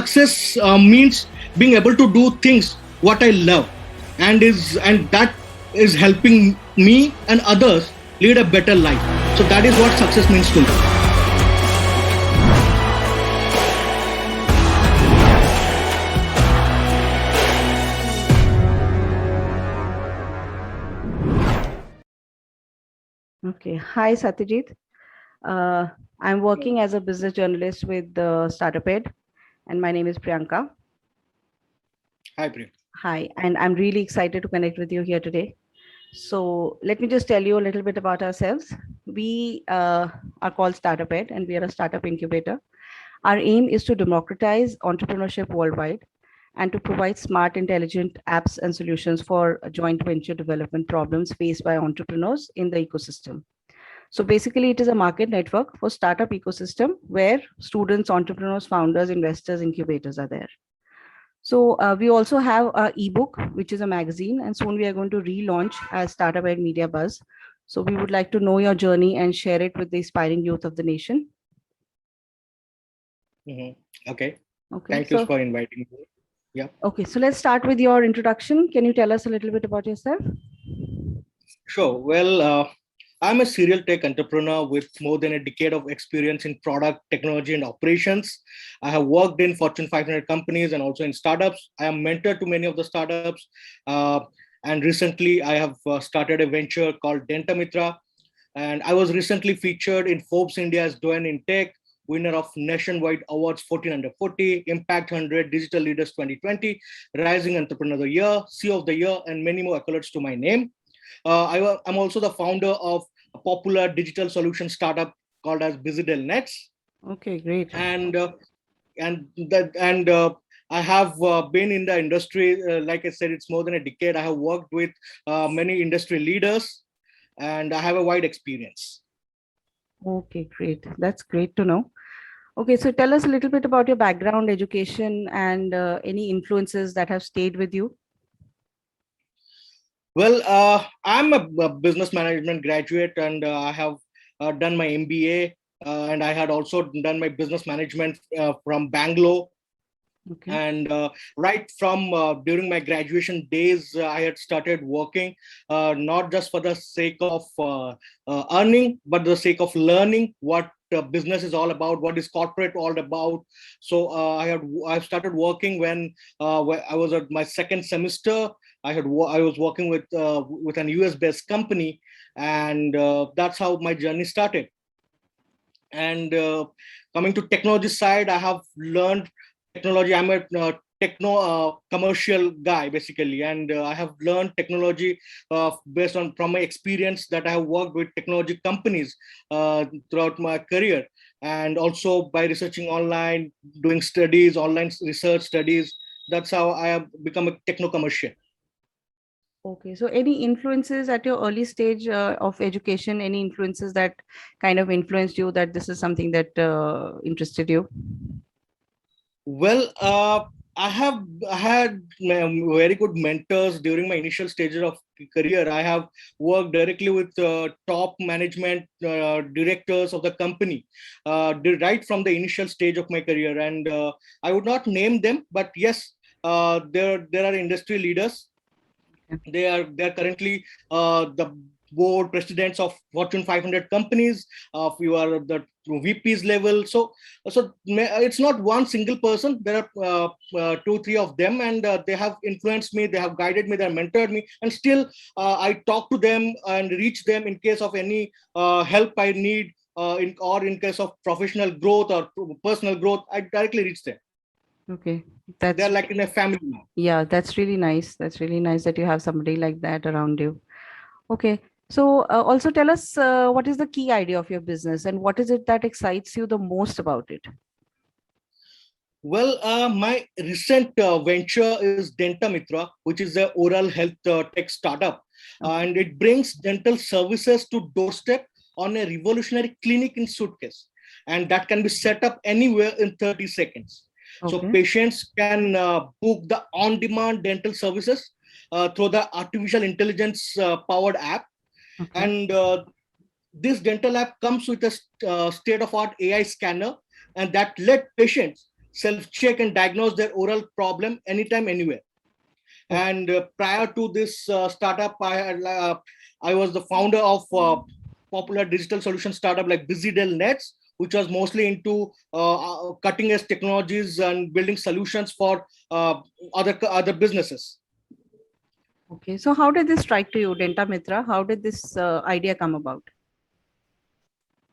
success means being able to do things what I love, and that is helping me and others lead a better life. So that is what success means to me. Okay. Hi, Satyajeet. Uh, I'm working as a business journalist with Startup Ed, and my name is Priyanka. Hi, Priya. Hi, and I'm really excited to connect with you here today. So, let me just tell you a little bit about ourselves. We are called Startup Ed, and we are a startup incubator. Our aim is to democratize entrepreneurship worldwide and to provide smart, intelligent apps and solutions for joint venture development problems faced by entrepreneurs in the ecosystem. So basically, it is a market network for startup ecosystem where students, entrepreneurs, founders, investors, incubators are there. So we also have a ebook, which is a magazine, and soon we are going to relaunch as Startup Ed Media Buzz. So we would like to know your journey and share it with the aspiring youth of the nation. Okay. Okay, Thank you so for inviting me. Yeah. so let's start with your introduction. Can you tell us a little bit about yourself? Sure. Well, I'm a serial tech entrepreneur with more than a decade of experience in product, technology, and operations. I have worked in Fortune 500 companies and also in startups. I am mentor to many of the startups. Uh, and recently, I have started a venture called Denta Mitra. And I was recently featured in Forbes India's Doyen in Tech, winner of nationwide awards 14 under 40, Impact 100, Digital Leaders 2020, Rising Entrepreneur of the Year, CEO of the Year, and many more accolades to my name. I'm also the founder of a popular digital solution startup called as BusyDell Nets, Okay, great. and and I have been in the industry. Like I said, it's more than a decade. I have worked with many industry leaders, and I have a wide experience. Okay, great. That's great to know. Okay, so tell us a little bit about your background, education, and any influences that have stayed with you. Well, I'm a business management graduate, and I have done my MBA, and I had also done my business management from Bangalore. Okay. And right from during my graduation days, I had started working, not just for the sake of earning, but the sake of learning what business is all about, what is corporate all about. So I started working when I was at my second semester. I was working with an US based company, and that's how my journey started. And coming to technology side, I have learned technology. I'm a techno commercial guy basically, and I have learned technology based on from my experience that I have worked with technology companies throughout my career, and also by researching online, doing studies, online research studies. That's how I have become a techno commercial. Okay, so any influences at your early stage of education, any influences that kind of influenced you that this is something that interested you? Well, I had very good mentors during my initial stages of career. I have worked directly with top management directors of the company, right from the initial stage of my career. And I would not name them, but yes, there are industry leaders. They're currently the board presidents of Fortune 500 companies. You are the VPs level. It's not one single person. There are two, three of them, and they have influenced me. They have guided me. They have mentored me, and still I talk to them and reach them in case of any help I need. In case of professional growth or personal growth, I directly reach them. Okay, They're that's like in a family now. yeah, that's really nice. That's really nice that you have somebody like that around you. Okay, so also tell us what is the key idea of your business and what is it that excites you the most about it? Well, my recent venture is Denta Mitra, which is a oral health tech startup, Okay. and it brings dental services to doorstep on a revolutionary clinic in suitcase, and that can be set up anywhere in 30 seconds. So Okay. patients can book the on-demand dental services through the artificial intelligence powered app, Okay. and this dental app comes with a state-of-art AI scanner, and that let patients self-check and diagnose their oral problem anytime, anywhere. And prior to this startup, I was the founder of popular digital solution startup like BusyDell Nets, which was mostly into cutting edge technologies and building solutions for other businesses. Okay, so how did this strike to you, Denta Mitra? How did this idea come about?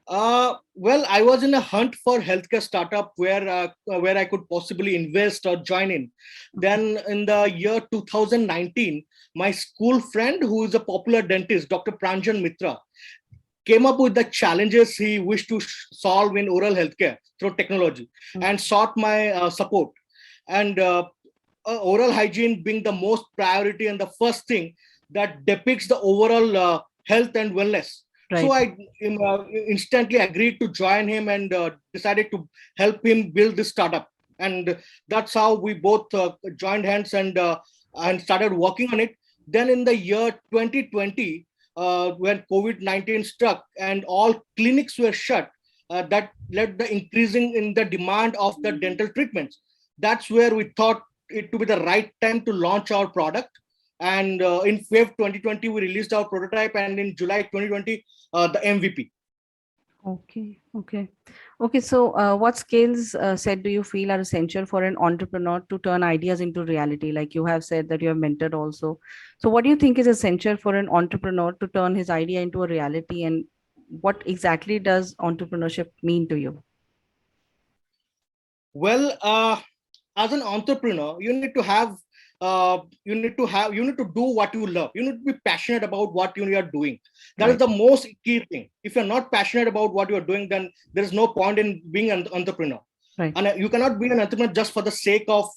Well, I was in a hunt for healthcare startup where I could possibly invest or join in. Then, in the year 2019, my school friend, who is a popular dentist, Dr. Pranjan Mitra, came up with the challenges he wished to solve in oral healthcare through technology, and sought my support. And oral hygiene being the most priority and the first thing that depicts the overall health and wellness. So Right. I instantly agreed to join him and decided to help him build this startup. And that's how we both joined hands and started working on it. Then in the year 2020, when COVID-19 struck and all clinics were shut, that led the increasing in the demand of the dental treatments. That's where we thought it to be the right time to launch our product. And in Feb 2020, we released our prototype, and in July 2020, the MVP. Okay, okay. Okay, so what skills said do you feel are essential for an entrepreneur to turn ideas into reality? Like you have said that you have mentored also. So what do you think is essential for an entrepreneur to turn his idea into a reality, and what exactly does entrepreneurship mean to you? Well, as an entrepreneur, you need to do what you love. You need to be passionate about what you are doing. That is Right, the most key thing. If you're not passionate about what you're doing, then there is no point in being an entrepreneur. right, And you cannot be an entrepreneur just for the sake of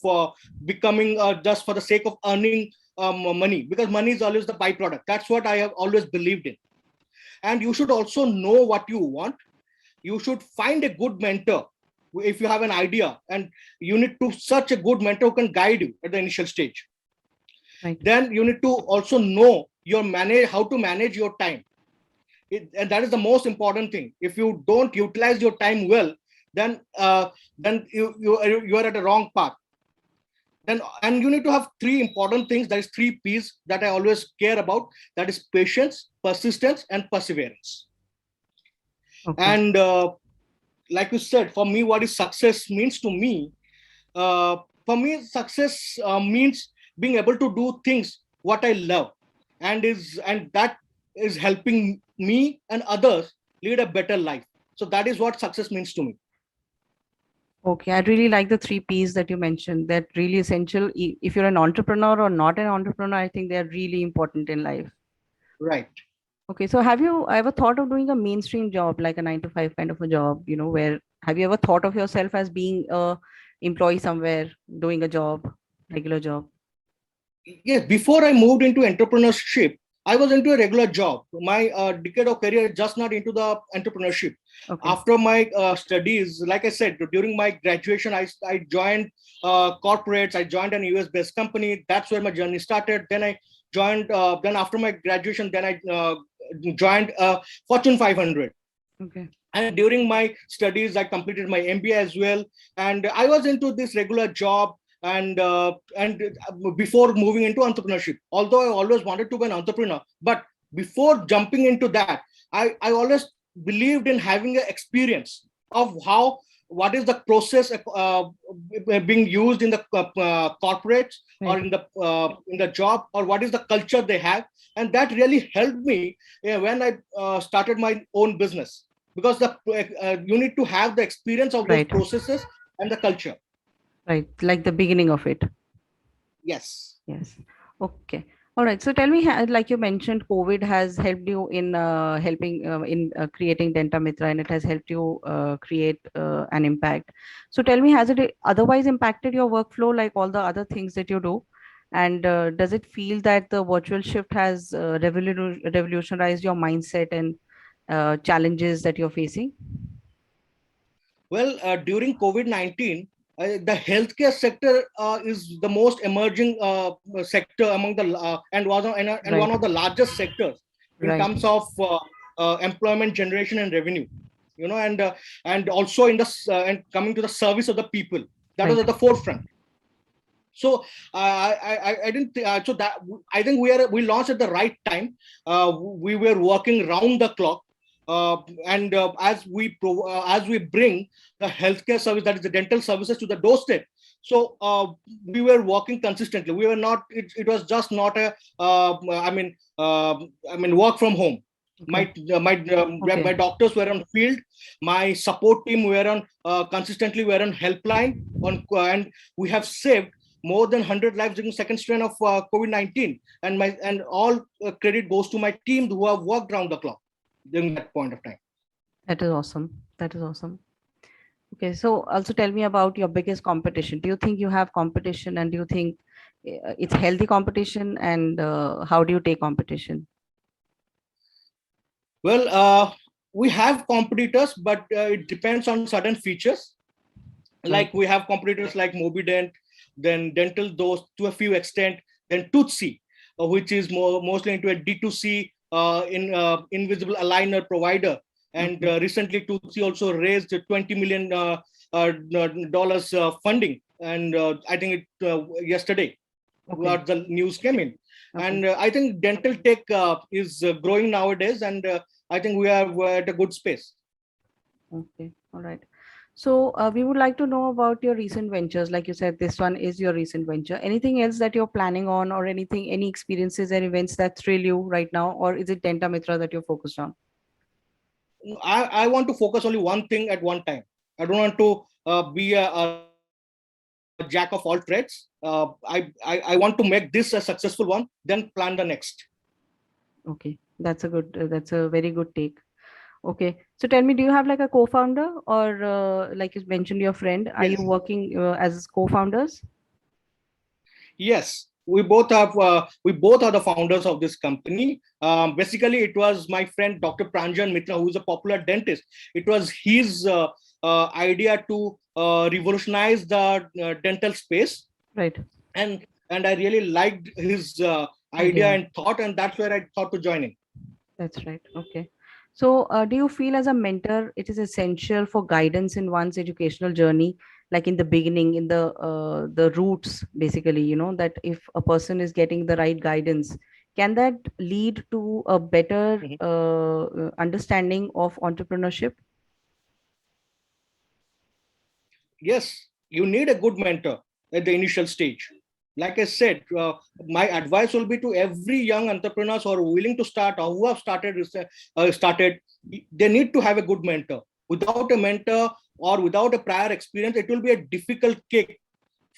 becoming just for the sake of earning money, because money is always the byproduct. That's what I have always believed in. And you should also know what you want. You should find a good mentor if you have an idea, and you need to search a good mentor who can guide you at the initial stage. right. Then you need to also know how to manage your time. And that is the most important thing. If you don't utilize your time well, then you are at a wrong path. Then, and you need to have three important things, that is three P's that I always care about. That is patience, persistence, and perseverance. Okay. And like you said, for me, what is success means to me, for me, success means being able to do things what I love, and that is helping me and others lead a better life. So that is what success means to me. Okay, I really like the three P's that you mentioned. They're really essential. If you're an entrepreneur or not an entrepreneur, I think they're really important in life. Right. Okay, so have you ever thought of doing a mainstream job, like a 9 to 5 kind of a job, where have you ever thought of yourself as being a employee somewhere, doing a job, regular job? Yes, before I moved into entrepreneurship, I was into a regular job. My decade of career is just not into the entrepreneurship. Okay, After my studies, like I said, during my graduation, I joined corporates. I joined an US based company. That's where my journey started. Then I joined, then after my graduation, then I joined Fortune 500. okay, And during my studies, I completed my MBA as well. And I was into this regular job, and before moving into entrepreneurship, although I always wanted to be an entrepreneur, but before jumping into that, I always believed in having an experience of what is the process being used in the corporates, or right. in the job, or what is the culture they have. And that really helped me when I started my own business, because you need to have the experience of those Right, processes and the culture. right. Like the beginning of it. Yes. Yes. Okay. All right. So tell me, like you mentioned, COVID has helped you in helping in creating Denta Mitra, and it has helped you create an impact. So tell me, has it otherwise impacted your workflow, like all the other things that you do? And does it feel that the virtual shift has revolutionized your mindset and challenges that you're facing? Well, during COVID-19, the healthcare sector is the most emerging sector among and one Right. of the largest sectors in Right. terms of employment generation and revenue. And also and coming to the service of the people. That was Right. at the forefront. So I didn't. So that I think we launched at the right time. We were working round the clock, and as we bring the healthcare service, that is the dental services, to the doorstep. So we were working consistently. We were not. It was just not a. I mean, work from home. Okay. My Okay. doctors were on field. My support team were on consistently were on helpline and we have saved more than 100 lives during second strain of COVID-19, and all credit goes to my team who have worked round the clock during that point of time. That is awesome. That is awesome. Okay, so also tell me about your biggest competition. Do you think you have competition, and do you think it's healthy competition, and how do you take competition? Well, we have competitors, but it depends on certain features. Right. Like we have competitors like Mobident, then Dental Dose to a few extent, then Tootsie, which is mostly into a D2C invisible aligner provider. And Okay. recently, Tootsie also raised $20 million dollars funding, and I think yesterday Okay. what the news came in. Okay. And I think dental tech is growing nowadays, and I think we are at a good space. Okay. All right. So we would like to know about your recent ventures. Like you said, this one is your recent venture. Anything else that you're planning on, or anything, any experiences and events that thrill you right now, or is it Denta Mitra that you're focused on? I want to focus only one thing at one time. I don't want to be a jack of all trades. I want to make this a successful one, then plan the next. Okay, that's a very good take. Okay, so tell me, do you have like a co-founder, or like you mentioned, your friend? Are Yes, you working as co-founders? yes. We both are the founders of this company. Basically, it was my friend Dr. Pranjan Mitra, who is a popular dentist. It was his idea to revolutionize the dental space, Right. and I really liked his idea Idea. and thought, and that's where I thought to join in. That's right. Okay. So, do you feel as a mentor, it is essential for guidance in one's educational journey, like in the beginning, in the roots, basically, that if a person is getting the right guidance, can that lead to a better Mhm. understanding of entrepreneurship? Yes, you need a good mentor at the initial stage. Like I said, my advice will be to every young entrepreneurs who are willing to start or who have started. They need to have a good mentor. Without a mentor or without a prior experience, it will be a difficult kick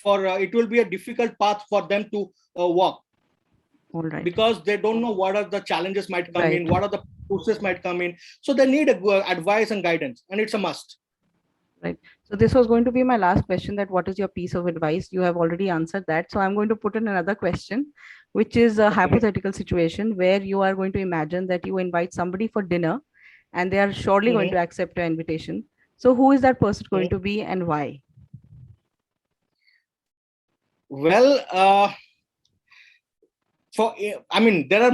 for. It will be a difficult path for them to walk, All right. because they don't know what are the challenges might come Right. in, what are the process might come in. So they need advice and guidance, and it's a must. Right. So this was going to be my last question, that what is your piece of advice? You have already answered that. So I'm going to put in another question, which is a Okay. hypothetical situation where you are going to imagine that you invite somebody for dinner and they are surely going to Mhm. accept your invitation. So who is that person going Mhm. to be, and why? Well, I mean, there are,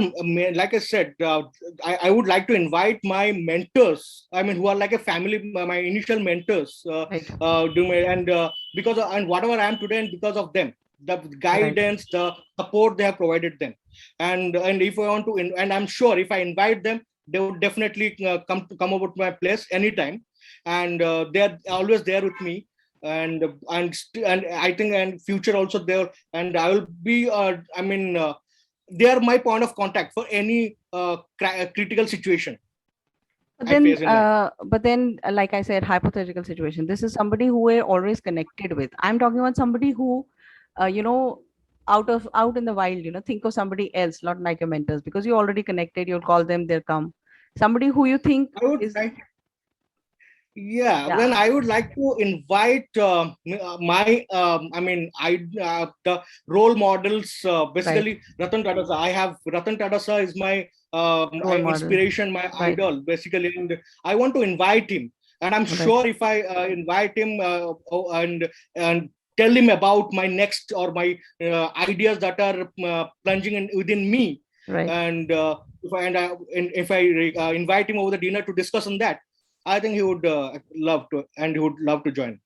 like I said, I would like to invite my mentors. I mean, who are like a family, my initial mentors, Right. and because and whatever I am today, and because of them, the Right. guidance, the support they have provided them, and if I want to, and I'm sure if I invite them, they would definitely come over to my place anytime, and they are always there with me, and I think and future also there, and I will be, I mean. They are my point of contact for any critical situation I face in life. But then, like I said, hypothetical situation. This is somebody who we're always connected with. I'm talking about somebody who, uh, you know, out in the wild. Think of somebody else, not like your mentors, because you're already connected. You'll call them, they'll come. Somebody who you think I would is, like, yeah, yeah, when I would like to invite my, I mean, the role models, right, basically Ratan Tata Sir. I have Ratan Tata Sir is my role model, inspiration, my right, idol, basically, and I want to invite him. And I'm right, sure if I invite him and tell him about my next or my ideas that are plunging in within me, right. and if I invite him over the dinner to discuss on that, I think he would love to, and he would love to join.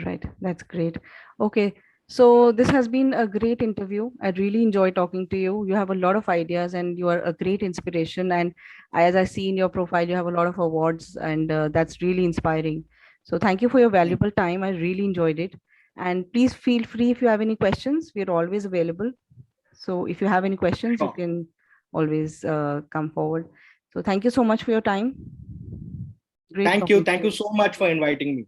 Right. That's great. Okay. So this has been a great interview. I really enjoy talking to you. You have a lot of ideas and you are a great inspiration. And as I see in your profile, you have a lot of awards, and that's really inspiring. So thank you for your valuable time. I really enjoyed it. And please feel free if you have any questions. We're always available. So if you have any questions, you Sure. can always come forward. So thank you so much for your time. Great Thank you. talking to Thank you you. so much for inviting me.